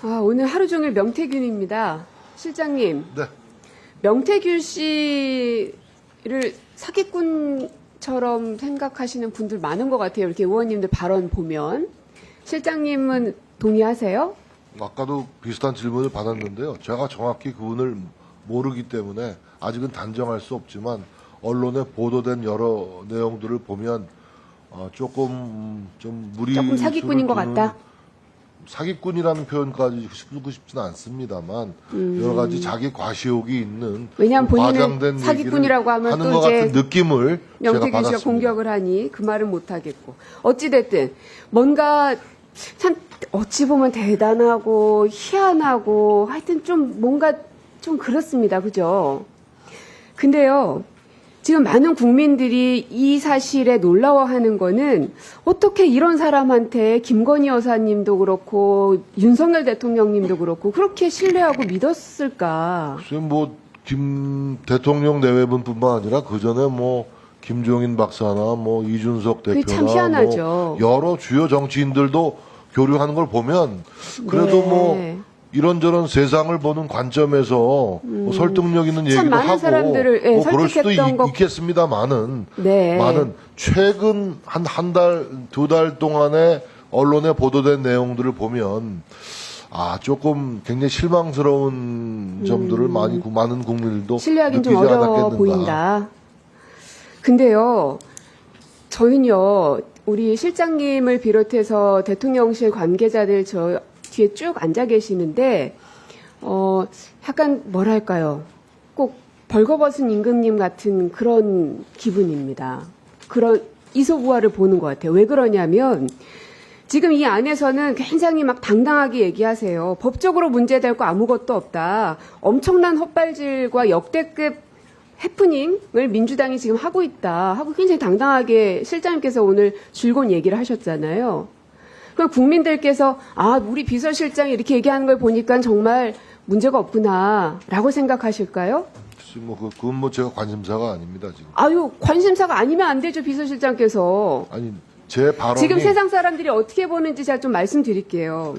오늘 하루 종일 명태균입니다. 실장님, 네. 명태균 씨를 사기꾼처럼 생각하시는 분들 많은 것 같아요. 이렇게 의원님들 발언 보면. 실장님은 동의하세요? 아까도 비슷한 질문을 받았는데요. 제가 정확히 그분을 모르기 때문에 아직은 단정할 수 없지만 언론에 보도된 여러 내용들을 보면 조금 좀 조금 사기꾼인 것 같다? 사기꾼이라는 표현까지 쓰고 싶지는 않습니다만 여러 가지 자기 과시욕이 있는 왜냐하면 본인은 과장된 사기꾼이라고 하면 하는 또 것 이제 같은 느낌을 제가 명태균 씨가 받았습니다. 공격을 하니 그 말은 못하겠고. 어찌됐든 뭔가 참 어찌 보면 대단하고 희한하고 하여튼 좀 뭔가 좀 그렇습니다. 그죠? 근데요. 지금 많은 국민들이 이 사실에 놀라워하는 거는 어떻게 이런 사람한테 김건희 여사님도 그렇고 윤석열 대통령님도 그렇고 그렇게 신뢰하고 믿었을까? 글쎄 김 대통령 내외분뿐만 아니라 그 전에 김종인 박사나 이준석 그게 참 대표나 희한하죠. 여러 주요 정치인들도 교류하는 걸 보면 그래도 네. 이런저런 세상을 보는 관점에서 설득력 있는 얘기도 많은 하고 사람들을, 그럴 수도 설득했던 것- 있겠습니다만은 네. 많은 최근 한 달, 두 달 동안에 언론에 보도된 내용들을 보면 조금 굉장히 실망스러운 점들을 많은 국민들도 신뢰하기는 좀 느끼지 어려워 않았겠는가. 보인다. 근데요, 저희는요, 우리 실장님을 비롯해서 대통령실 관계자들 저 뒤에 쭉 앉아 계시는데, 약간 뭐랄까요. 꼭 벌거벗은 임금님 같은 그런 기분입니다. 그런 이소부화를 보는 것 같아요. 왜 그러냐면, 지금 이 안에서는 굉장히 막 당당하게 얘기하세요. 법적으로 문제될 거 아무것도 없다. 엄청난 헛발질과 역대급 해프닝을 민주당이 지금 하고 있다. 하고 굉장히 당당하게 실장님께서 오늘 줄곧 얘기를 하셨잖아요. 그럼 국민들께서 우리 비서실장이 이렇게 얘기하는 걸 보니까 정말 문제가 없구나라고 생각하실까요? 그건 제가 관심사가 아닙니다, 지금. 관심사가 아니면 안 되죠, 비서실장께서. 아니, 제 발언이. 지금 세상 사람들이 어떻게 보는지 제가 좀 말씀드릴게요.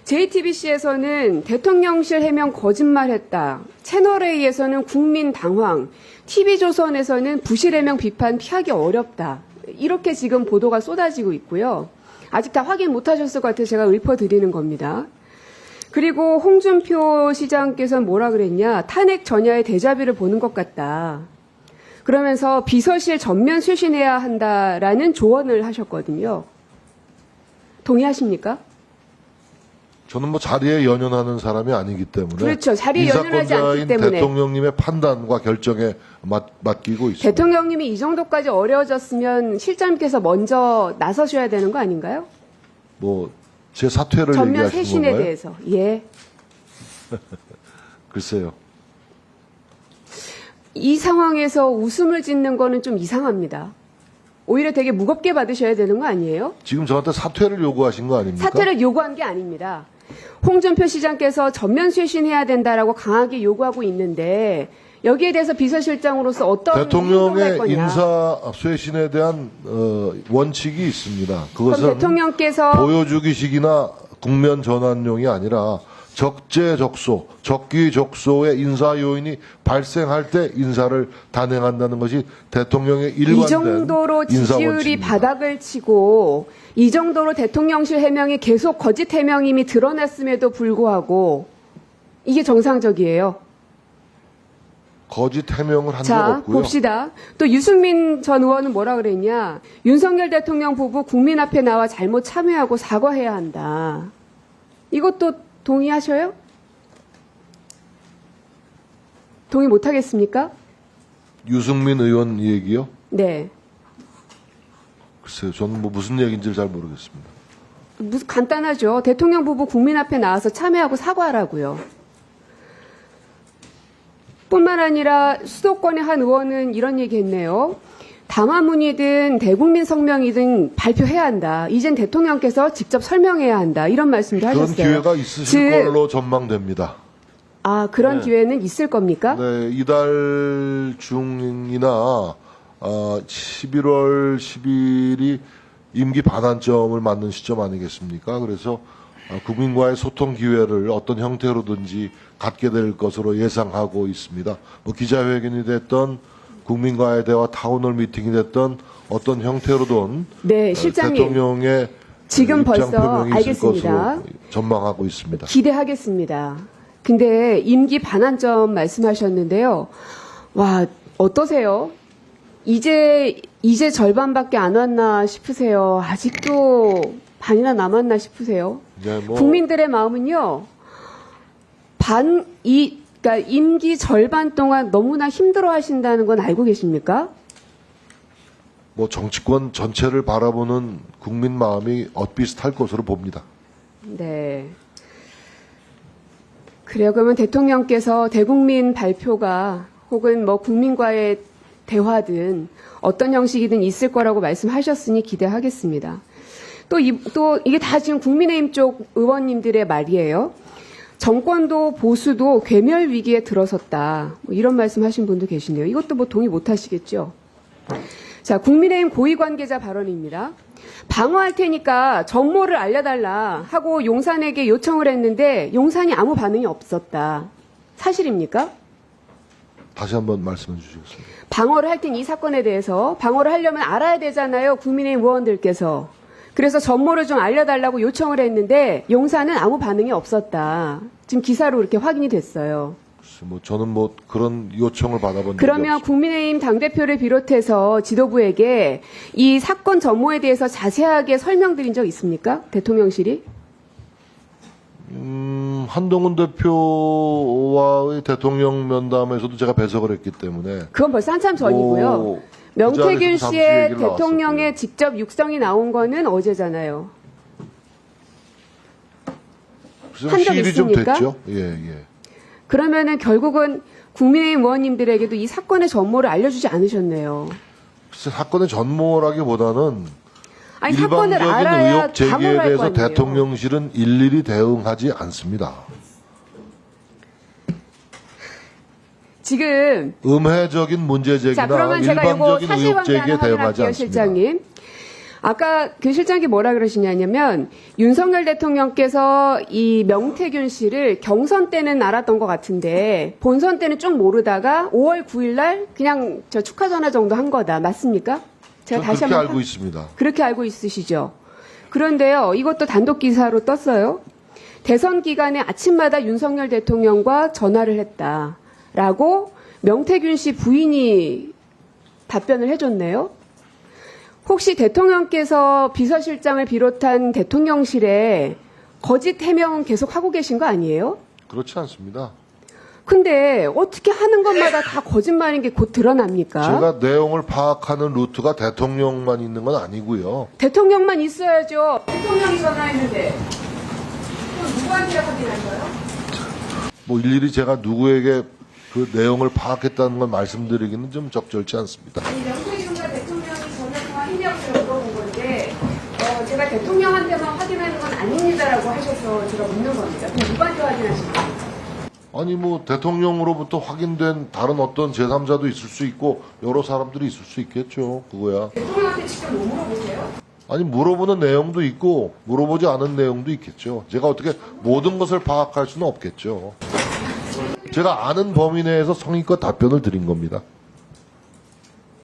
JTBC에서는 대통령실 해명 거짓말했다. 채널A에서는 국민 당황. TV조선에서는 부실 해명 비판 피하기 어렵다. 이렇게 지금 보도가 쏟아지고 있고요. 아직 다 확인 못하셨을 것 같아서 제가 읊어드리는 겁니다. 그리고 홍준표 시장께서는 뭐라 그랬냐. 탄핵 전야의 데자뷰를 보는 것 같다. 그러면서 비서실 전면 쇄신해야 한다라는 조언을 하셨거든요. 동의하십니까? 저는 자리에 연연하는 사람이 아니기 때문에. 그렇죠. 자리에 연연하지 않기 인사권자인 때문에. 대통령님의 판단과 결정에 맡기고 있습니다. 대통령님이 이 정도까지 어려워졌으면 실장님께서 먼저 나서셔야 되는 거 아닌가요? 제 사퇴를 전면 얘기하신 쇄신에 건가요? 대해서. 예. 글쎄요. 이 상황에서 웃음을 짓는 거는 좀 이상합니다. 오히려 되게 무겁게 받으셔야 되는 거 아니에요? 지금 저한테 사퇴를 요구하신 거 아닙니까? 사퇴를 요구한 게 아닙니다. 홍준표 시장께서 전면 쇄신해야 된다라고 강하게 요구하고 있는데 여기에 대해서 비서실장으로서 어떤 행동을 할 대통령의 거냐. 인사 쇄신에 대한 원칙이 있습니다. 그럼 그것은 대통령께서 보여주기식이나 국면 전환용이 아니라 적재적소, 적기적소의 인사 요인이 발생할 때 인사를 단행한다는 것이 대통령의 일관된 이 정도로 인사 지지율이 원칙입니다. 바닥을 치고 이 정도로 대통령실 해명이 계속 거짓 해명임이 드러났음에도 불구하고 이게 정상적이에요. 거짓 해명을 한 적 자, 없고요. 봅시다. 또 유승민 전 의원은 뭐라 그랬냐. 윤석열 대통령 부부 국민 앞에 나와 잘못 참여하고 사과해야 한다. 이것도 동의하셔요? 동의 못하겠습니까? 유승민 의원 얘기요? 네. 글쎄요. 저는 무슨 얘기인지 잘 모르겠습니다. 무슨 간단하죠. 대통령 부부 국민 앞에 나와서 참여하고 사과하라고요. 뿐만 아니라 수도권의 한 의원은 이런 얘기했네요. 담화문이든 대국민 성명이든 발표해야 한다. 이젠 대통령께서 직접 설명해야 한다. 이런 말씀도 그런 하셨어요. 기회가 있으실 걸로 전망됩니다. 그런 네. 기회는 있을 겁니까? 네, 이달 중이나 11월 10일이 임기 반환점을 맞는 시점 아니겠습니까? 그래서 국민과의 소통 기회를 어떤 형태로든지 갖게 될 것으로 예상하고 있습니다. 뭐 기자회견이 됐던 국민과의 대화 타운홀 미팅이 됐던 어떤 형태로든 네, 실장님. 대통령의 지금 입장 벌써 표명이 있을 알겠습니다. 것으로 전망하고 있습니다. 기대하겠습니다. 근데 임기 반환점 말씀하셨는데요. 와, 어떠세요? 이제 절반밖에 안 왔나 싶으세요? 아직도 반이나 남았나 싶으세요? 네, 뭐 국민들의 마음은요. 그러니까 임기 절반 동안 너무나 힘들어 하신다는 건 알고 계십니까? 뭐 정치권 전체를 바라보는 국민 마음이 엇비슷할 것으로 봅니다. 네. 그래요. 그러면 대통령께서 대국민 발표가 혹은 뭐 국민과의 대화든 어떤 형식이든 있을 거라고 말씀하셨으니 기대하겠습니다. 또 이게 다 지금 국민의힘 쪽 의원님들의 말이에요. 정권도 보수도 괴멸 위기에 들어섰다. 뭐 이런 말씀하신 분도 계시네요. 이것도 뭐 동의 못 하시겠죠? 자, 국민의힘 고위 관계자 발언입니다. 방어할 테니까 정모를 알려달라 하고 용산에게 요청을 했는데 용산이 아무 반응이 없었다. 사실입니까? 다시 한번 말씀해 주시겠습니다. 방어를 할 테니 이 사건에 대해서 방어를 하려면 알아야 되잖아요. 국민의힘 의원들께서. 그래서 전모를 좀 알려달라고 요청을 했는데 용산은 아무 반응이 없었다. 지금 기사로 이렇게 확인이 됐어요. 뭐 저는 뭐 그런 요청을 받아본 적이 그러면 없습니다. 국민의힘 당대표를 비롯해서 지도부에게 이 사건 전모에 대해서 자세하게 설명드린 적 있습니까? 대통령실이? 한동훈 대표와의 대통령 면담에서도 제가 배석을 했기 때문에 그건 벌써 한참 전이고요. 뭐 명태균 그 자리에서도 씨의 잠시 얘기를 대통령의 나왔었고요. 직접 육성이 나온 거는 어제잖아요. 그래서 한적 시일이 좀 있습니까? 됐죠. 예. 그러면은 결국은 국민의힘 의원님들에게도 이 사건의 전모를 알려주지 않으셨네요. 글쎄 사건의 전모라기보다는 아니 사건을 일방적인 알아야 의혹 제기에 방어를 할 거 대해서 아니에요. 대통령실은 일일이 대응하지 않습니다. 지금 음해적인 문제 자 제기나 그러면 제가 이거 일방적인 의혹 사실관계 제기에 하나 대응하지 확인할게요, 않습니다. 실장님. 아까 그 실장이 뭐라 그러시냐면 윤석열 대통령께서 이 명태균 씨를 경선 때는 알았던 것 같은데 본선 때는 좀 모르다가 5월 9일 날 그냥 저 축하 전화 정도 한 거다. 맞습니까? 제가 저는 다시 그렇게 한번 알고 있습니다. 그렇게 알고 있으시죠? 그런데요, 이것도 단독 기사로 떴어요. 대선 기간에 아침마다 윤석열 대통령과 전화를 했다라고 명태균 씨 부인이 답변을 해줬네요. 혹시 대통령께서 비서실장을 비롯한 대통령실에 거짓 해명은 계속 하고 계신 거 아니에요? 그렇지 않습니다. 근데 어떻게 하는 것마다 다 거짓말인 게 곧 드러납니까? 제가 내용을 파악하는 루트가 대통령만 있는 건 아니고요. 대통령만 있어야죠. 대통령이 전화했는데 그럼 누구한테 확인한 거예요? 뭐 일일이 제가 누구에게 그 내용을 파악했다는 걸 말씀드리기는 좀 적절치 않습니다. 아니 명태균과 대통령이 전화통화 했냐고 물어본 건데 제가 대통령한테만 확인하는 건 아닙니다라고 하셔서 제가 묻는 겁니다. 그럼 누구한테 확인하신 겁니까? 아니 뭐 대통령으로부터 확인된 다른 어떤 제3자도 있을 수 있고 여러 사람들이 있을 수 있겠죠. 그거야. 대통령한테 직접 못 물어보세요? 아니 물어보는 내용도 있고 물어보지 않은 내용도 있겠죠. 제가 어떻게 모든 것을 파악할 수는 없겠죠. 제가 아는 범위 내에서 성의껏 답변을 드린 겁니다.